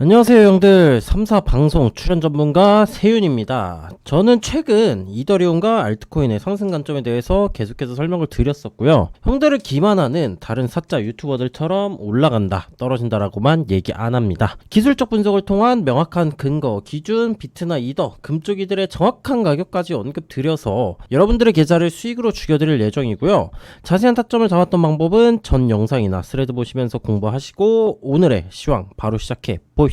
안녕하세요 형들. 3사 방송 출연 전문가 세윤입니다. 저는 최근 이더리움과 알트코인의 상승 관점에 대해서 계속해서 설명을 드렸었고요. 형들을 기만하는 다른 사짜 유튜버들처럼 올라간다 떨어진다라고만 얘기 안 합니다. 기술적 분석을 통한 명확한 근거, 기준, 비트나 이더, 금쪽이들의 정확한 가격까지 언급 드려서 여러분들의 계좌를 수익으로 죽여드릴 예정이고요. 자세한 타점을 잡았던 방법은 전 영상이나 스레드 보시면서 공부하시고 오늘의 시황 바로 시작해 보입시다.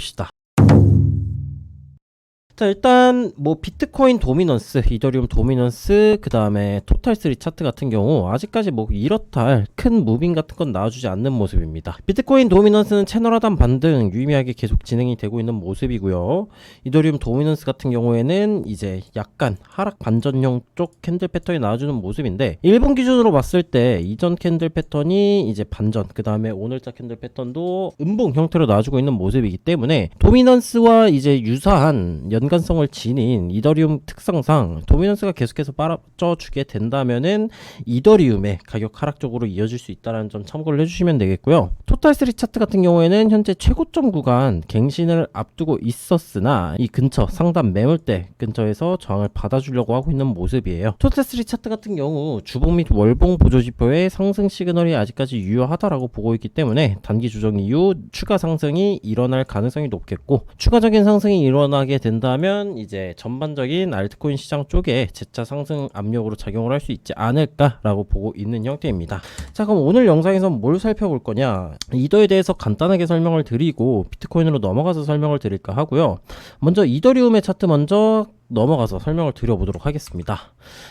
자, 일단 비트코인 도미넌스, 이더리움 도미넌스, 그 다음에 토탈3 차트 같은 경우 아직까지 이렇다 할 큰 무빙 같은 건 나와주지 않는 모습입니다. 비트코인 도미넌스는 채널 하단 반등 유의미하게 계속 진행이 되고 있는 모습이고요. 이더리움 도미넌스 같은 경우에는 이제 약간 하락 반전형 쪽 캔들 패턴이 나와주는 모습인데, 일본 기준으로 봤을 때 이전 캔들 패턴이 이제 반전, 그 다음에 오늘자 캔들 패턴도 음봉 형태로 나와주고 있는 모습이기 때문에 도미넌스와 이제 유사한 연관성을 지닌 이더리움 특성상 도미넌스가 계속해서 빨아줘주게 된다면은 이더리움의 가격 하락 쪽으로 이어질 수 있다는 점 참고를 해주시면 되겠고요. 토탈3 차트 같은 경우에는 현재 최고점 구간 갱신을 앞두고 있었으나 이 근처 상단 매물대 근처에서 저항을 받아주려고 하고 있는 모습이에요. 토탈3 차트 같은 경우 주봉 및 월봉 보조지표의 상승 시그널이 아직까지 유효하다라고 보고 있기 때문에 단기 조정 이후 추가 상승이 일어날 가능성이 높겠고, 추가적인 상승이 일어나게 된다면 이제 전반적인 알트코인 시장 쪽에 재차 상승 압력으로 작용을 할 수 있지 않을까라고 보고 있는 형태입니다. 자, 그럼 오늘 영상에서 뭘 살펴볼 거냐, 이더에 대해서 간단하게 설명을 드리고 비트코인으로 넘어가서 설명을 드릴까 하고요. 먼저 이더리움의 차트 먼저 넘어가서 설명을 드려보도록 하겠습니다.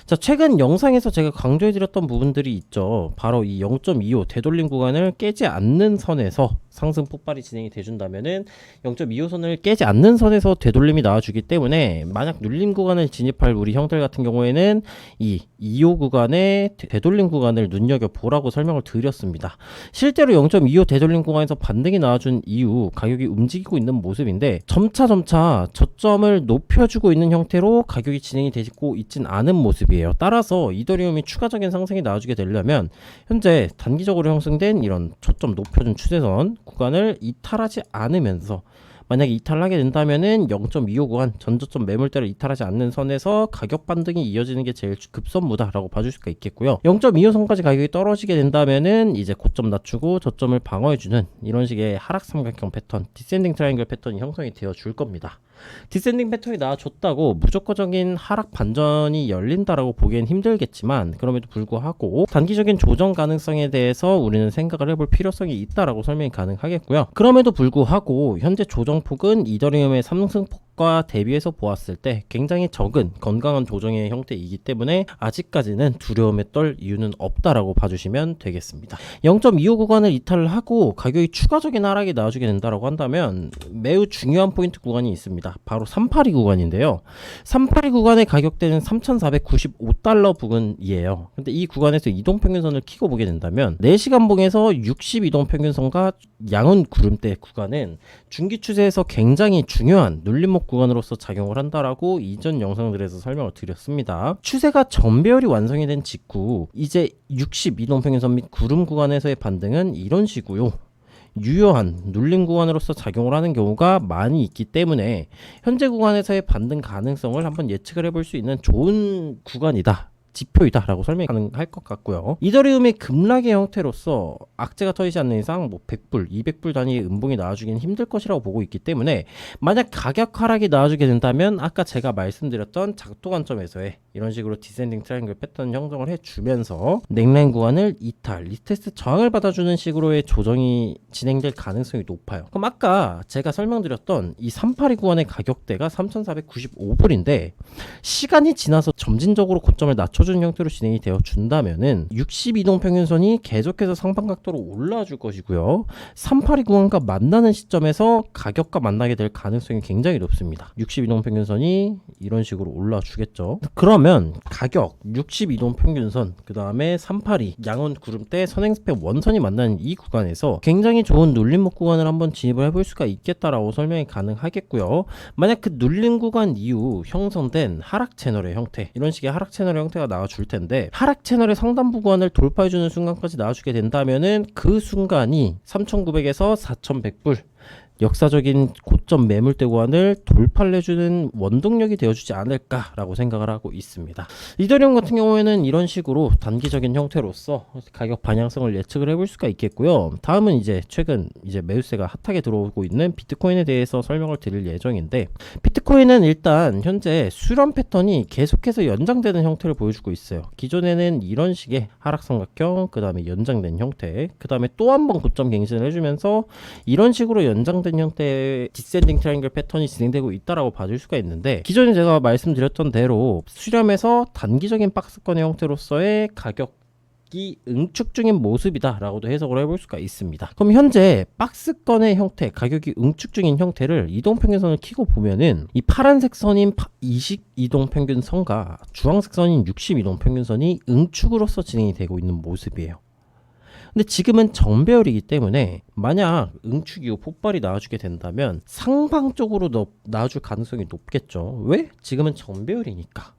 자, 최근 영상에서 제가 강조해드렸던 부분들이 있죠. 바로 이 0.25 되돌림 구간을 깨지 않는 선에서 상승 폭발이 진행이 돼준다면은 0.25선을 깨지 않는 선에서 되돌림이 나와주기 때문에, 만약 눌림 구간을 진입할 우리 형들 같은 경우에는 이 25 구간의 되돌림 구간을 눈여겨보라고 설명을 드렸습니다. 실제로 0.25 되돌림 구간에서 반등이 나와준 이후 가격이 움직이고 있는 모습인데, 점차 저점을 높여주고 있는 형태로 가격이 진행이 되고 있진 않은 모습이에요. 따라서 이더리움이 추가적인 상승이 나와주게 되려면 현재 단기적으로 형성된 이런 저점 높여준 추세선 구간을 이탈하지 않으면서, 만약에 이탈하게 된다면은 0.25 구간 전저점 매물대를 이탈하지 않는 선에서 가격 반등이 이어지는 게 제일 급선무다라고 봐줄 수가 있겠고요. 0.25 선까지 가격이 떨어지게 된다면은 이제 고점 낮추고 저점을 방어해주는 이런 식의 하락 삼각형 패턴, 디센딩 트라이앵글 패턴이 형성이 되어 줄 겁니다. 디센딩 패턴이 나와줬다고 무조건적인 하락 반전이 열린다라고 보기엔 힘들겠지만, 그럼에도 불구하고 단기적인 조정 가능성에 대해서 우리는 생각을 해볼 필요성이 있다라고 설명이 가능하겠고요. 그럼에도 불구하고 현재 조정폭은 이더리움의 상승폭과 대비해서 보았을 때 굉장히 적은 건강한 조정의 형태이기 때문에 아직까지는 두려움에 떨 이유는 없다라고 봐주시면 되겠습니다. 0.25 구간을 이탈을 하고 가격이 추가적인 하락이 나와주게 된다라고 한다면 매우 중요한 포인트 구간이 있습니다. 바로 382 구간인데요. 382 구간의 가격대는 3,495달러 부근이에요. 근데 이 구간에서 이동평균선을 키고 보게 된다면 4시간 봉에서 60 이동평균선과 양은 구름대 구간은 중기 추세에서 굉장히 중요한 눌림목 구간으로서 작용을 한다라고 이전 영상들에서 설명을 드렸습니다. 추세가 전배열이 완성이 된 직후 이제 60 이동평균선 및 구름 구간에서의 반등은 이런 식으로 유효한 눌림 구간으로서 작용을 하는 경우가 많이 있기 때문에 현재 구간에서의 반등 가능성을 한번 예측을 해볼 수 있는 좋은 구간이다, 지표이다 라고 설명이 가능할 것 같고요. 이더리움의 급락의 형태로서 악재가 터지지 않는 이상 100불, 200불 단위의 음봉이 나와주기는 힘들 것이라고 보고 있기 때문에, 만약 가격 하락이 나와주게 된다면 아까 제가 말씀드렸던 작도 관점에서의 이런 식으로 디센딩 트라이앵글 패턴 형성을 해주면서 넥라인 구간을 이탈, 리테스트 저항을 받아주는 식으로의 조정이 진행될 가능성이 높아요. 그럼 아까 제가 설명드렸던 이 382 구간의 가격대가 3,495불인데 시간이 지나서 점진적으로 고점을 낮춰주는 형태로 진행이 되어 준다면은 60 이동평균선이 계속해서 상방 각도로 올라와 줄 것이고요. 382 구간과 만나는 시점에서 가격과 만나게 될 가능성이 굉장히 높습니다. 60 이동평균선이 이런 식으로 올라와 주겠죠. 그러면 가격 60 이동평균선, 그 다음에 382 양원 구름대 선행스펙 원선이 만나는 이 구간에서 굉장히 좋은 눌림목 구간을 한번 진입을 해볼 수가 있겠다라고 설명이 가능하겠고요. 만약 그 눌림 구간 이후 형성된 하락 채널의 형태, 이런 식의 하락 채널의 형태가 나와줄 텐데, 하락 채널의 상단부 구간을 돌파해주는 순간까지 나와주게 된다면은 그 순간이 3,900에서 4,100불 역사적인 고점 매물대 구간을 돌파를 해주는 원동력이 되어주지 않을까라고 생각을 하고 있습니다. 이더리움 같은 경우에는 이런 식으로 단기적인 형태로서 가격 방향성을 예측을 해볼 수가 있겠고요. 다음은 이제 최근 이제 매수세가 핫하게 들어오고 있는 비트코인에 대해서 설명을 드릴 예정인데, 비트코인은 일단 현재 수렴 패턴이 계속해서 연장되는 형태를 보여주고 있어요. 기존에는 이런 식의 하락삼각형, 그 다음에 연장된 형태, 그 다음에 또 한 번 고점 갱신을 해주면서 이런 식으로 연장된 형태의 디센딩 트라이앵글 패턴이 진행되고 있다라고 봐줄 수가 있는데, 기존에 제가 말씀드렸던 대로 수렴에서 단기적인 박스권의 형태로서의 가격이 응축 중인 모습이다 라고도 해석을 해볼 수가 있습니다. 그럼 현재 박스권의 형태, 가격이 응축 중인 형태를 이동평균선을 키고 보면은 이 파란색 선인 20 이동평균선과 주황색 선인 60 이동평균선이 응축으로서 진행이 되고 있는 모습이에요. 근데 지금은 정배열이기 때문에 만약 응축 이후 폭발이 나와주게 된다면 상방 쪽으로 나와줄 가능성이 높겠죠. 왜? 지금은 정배열이니까.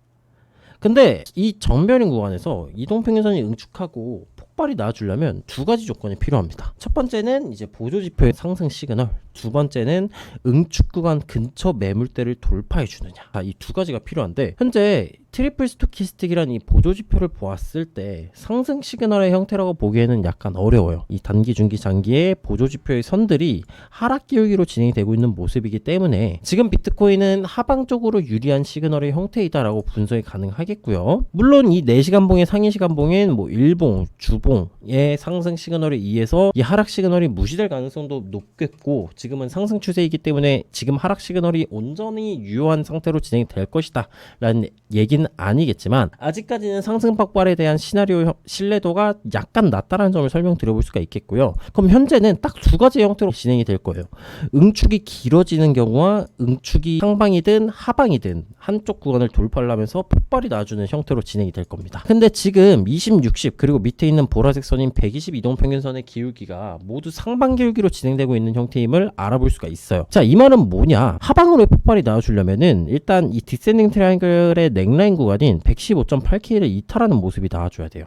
근데 이 정배열인 구간에서 이동평균선이 응축하고 폭발이 나와주려면 두 가지 조건이 필요합니다. 첫 번째는 이제 보조지표의 상승 시그널, 두 번째는 응축 구간 근처 매물대를 돌파해 주느냐. 이 두 가지가 필요한데, 현재 트리플 스토키스틱이라는 이 보조지표를 보았을 때 상승 시그널의 형태라고 보기에는 약간 어려워요. 이 단기, 중기, 장기의 보조지표의 선들이 하락 기울기로 진행이 되고 있는 모습이기 때문에 지금 비트코인은 하방 쪽으로 유리한 시그널의 형태이다라고 분석이 가능하겠고요. 물론 이 4시간봉의 상위시간봉인 뭐 일봉, 주봉의 상승 시그널에 의해서 이 하락 시그널이 무시될 가능성도 높겠고, 지금은 상승 추세이기 때문에 지금 하락 시그널이 온전히 유효한 상태로 진행이 될 것이다 라는 얘기는 아니겠지만, 아직까지는 상승 폭발에 대한 시나리오 신뢰도가 약간 낮다라는 점을 설명드려볼 수가 있겠고요. 그럼 현재는 딱 두 가지 형태로 진행이 될 거예요. 응축이 길어지는 경우와 응축이 상방이든 하방이든 한쪽 구간을 돌파를 하면서 폭발이 나와주는 형태로 진행이 될 겁니다. 근데 지금 20, 60 그리고 밑에 있는 보라색 선인 120 이동평균선의 기울기가 모두 상방 기울기로 진행되고 있는 형태임을 알아볼 수가 있어요. 자, 이 말은 뭐냐? 하방으로의 폭발이 나와주려면은 일단 이 디센딩 트라이앵글의 넥라인 구간인 115.8K를 이탈하는 모습이 나와줘야 돼요.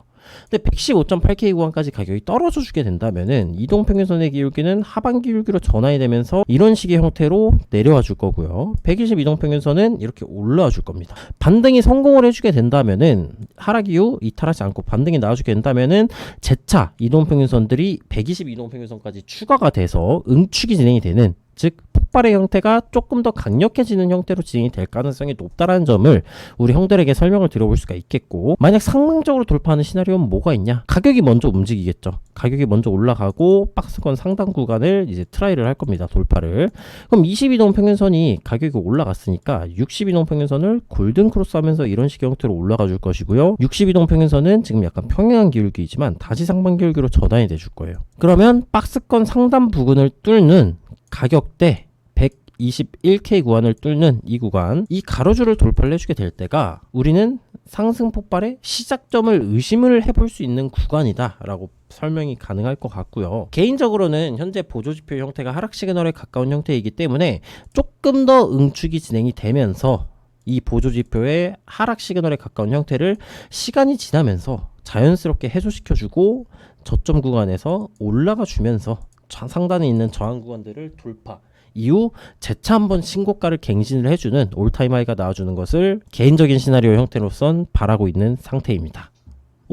근데 115.8K 구간까지 가격이 떨어져 주게 된다면은 이동평균선의 기울기는 하방 기울기로 전환이 되면서 이런 식의 형태로 내려와 줄 거고요. 120 이동평균선은 이렇게 올라와 줄 겁니다. 반등이 성공을 해주게 된다면은 하락 이후 이탈하지 않고 반등이 나와주게 된다면은 재차 이동평균선들이 120 이동평균선까지 추가가 돼서 응축이 진행이 되는, 즉 폭발의 형태가 조금 더 강력해지는 형태로 진행이 될 가능성이 높다라는 점을 우리 형들에게 설명을 드려볼 수가 있겠고, 만약 상방적으로 돌파하는 시나리오는 뭐가 있냐? 가격이 먼저 움직이겠죠. 가격이 먼저 올라가고 박스권 상단 구간을 이제 트라이를 할 겁니다. 돌파를. 그럼 22동 평균선이 가격이 올라갔으니까 62동 평균선을 골든 크로스 하면서 이런 식의 형태로 올라가 줄 것이고요. 62동 평균선은 지금 약간 평행한 기울기이지만 다시 상방 기울기로 전환이 돼 줄 거예요. 그러면 박스권 상단 부근을 뚫는 가격대 121K 구간을 뚫는 이 구간, 이 가로줄을 돌파를 해주게 될 때가 우리는 상승 폭발의 시작점을 의심을 해볼 수 있는 구간이다 라고 설명이 가능할 것 같고요. 개인적으로는 현재 보조지표 형태가 하락 시그널에 가까운 형태이기 때문에 조금 더 응축이 진행이 되면서 이 보조지표의 하락 시그널에 가까운 형태를 시간이 지나면서 자연스럽게 해소시켜주고 저점 구간에서 올라가 주면서 상단에 있는 저항 구간들을 돌파 이후 재차 한번 신고가를 갱신을 해주는 올타임 하이가 나와주는 것을 개인적인 시나리오 형태로선 바라고 있는 상태입니다.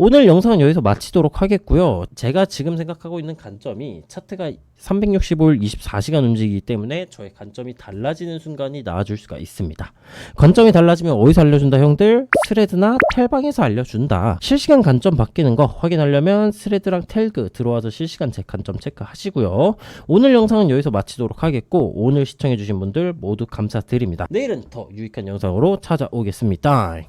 오늘 영상은 여기서 마치도록 하겠고요. 제가 지금 생각하고 있는 관점이 차트가 365일 24시간 움직이기 때문에 저의 관점이 달라지는 순간이 나와줄 수가 있습니다. 관점이 달라지면 어디서 알려준다 형들? 스레드나 텔방에서 알려준다. 실시간 관점 바뀌는 거 확인하려면 스레드랑 텔그 들어와서 실시간 제 관점 체크하시고요. 오늘 영상은 여기서 마치도록 하겠고, 오늘 시청해주신 분들 모두 감사드립니다. 내일은 더 유익한 영상으로 찾아오겠습니다.